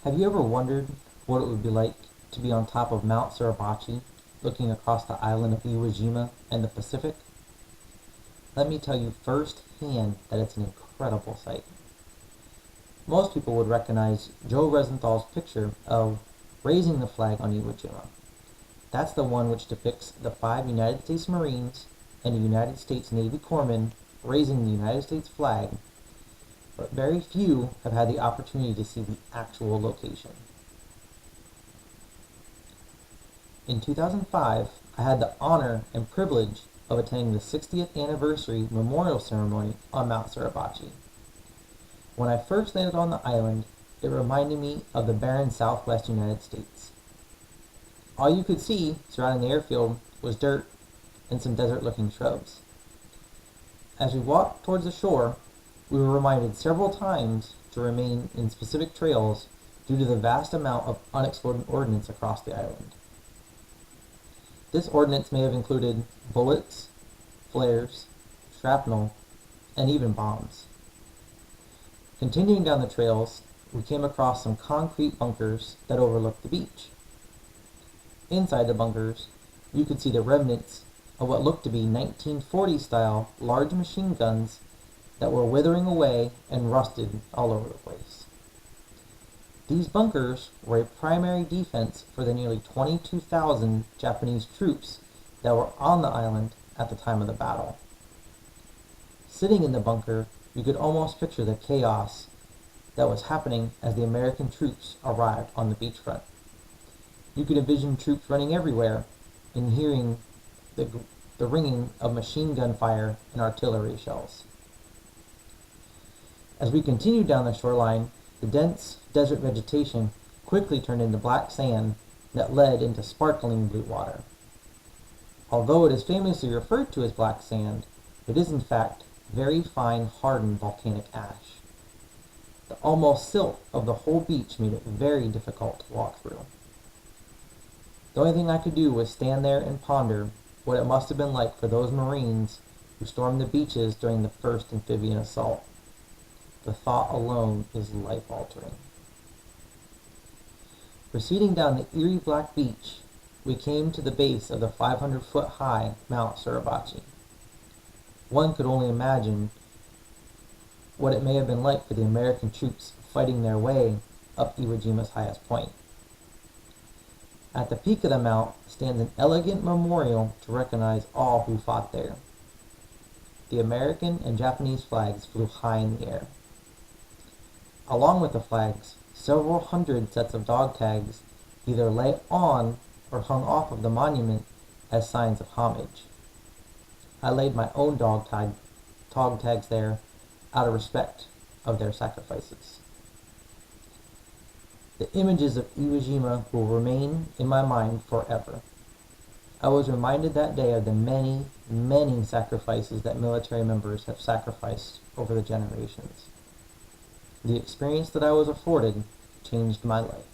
Have you ever wondered what it would be like to be on top of Mount Suribachi, looking across the island of Iwo Jima and the Pacific? Let me tell you firsthand that it's an incredible sight. Most people would recognize Joe Rosenthal's picture of raising the flag on Iwo Jima. That's the one which depicts the 5 United States Marines and a United States Navy corpsman raising the United States flag, but very few have had the opportunity to see the actual location. In 2005, I had the honor and privilege of attending the 60th anniversary memorial ceremony on Mount Suribachi. When I first landed on the island, it reminded me of the barren southwest United States. All you could see surrounding the airfield was dirt and some desert-looking shrubs. As we walked towards the shore, we were reminded several times to remain in specific trails due to the vast amount of unexploded ordnance across the island. This ordnance may have included bullets, flares, shrapnel, and even bombs. Continuing down the trails, we came across some concrete bunkers that overlooked the beach. Inside the bunkers, you could see the remnants of what looked to be 1940-style large machine guns that were withering away and rusted all over the place. These bunkers were a primary defense for the nearly 22,000 Japanese troops that were on the island at the time of the battle. Sitting in the bunker, you could almost picture the chaos that was happening as the American troops arrived on the beachfront. You could envision troops running everywhere and hearing the ringing of machine gun fire and artillery shells. As we continued down the shoreline, the dense desert vegetation quickly turned into black sand that led into sparkling blue water. Although it is famously referred to as black sand, it is in fact very fine hardened volcanic ash. The almost silt of the whole beach made it very difficult to walk through. The only thing I could do was stand there and ponder what it must have been like for those Marines who stormed the beaches during the first amphibian assault. The thought alone is life-altering. Proceeding down the eerie black beach, we came to the base of the 500-foot-high Mount Suribachi. One could only imagine what it may have been like for the American troops fighting their way up Iwo Jima's highest point. At the peak of the mount stands an elegant memorial to recognize all who fought there. The American and Japanese flags flew high in the air. Along with the flags, several hundred sets of dog tags either lay on or hung off of the monument as signs of homage. I laid my own dog tags there out of respect of their sacrifices. The images of Iwo Jima will remain in my mind forever. I was reminded that day of the many, many sacrifices that military members have sacrificed over the generations. The experience that I was afforded changed my life.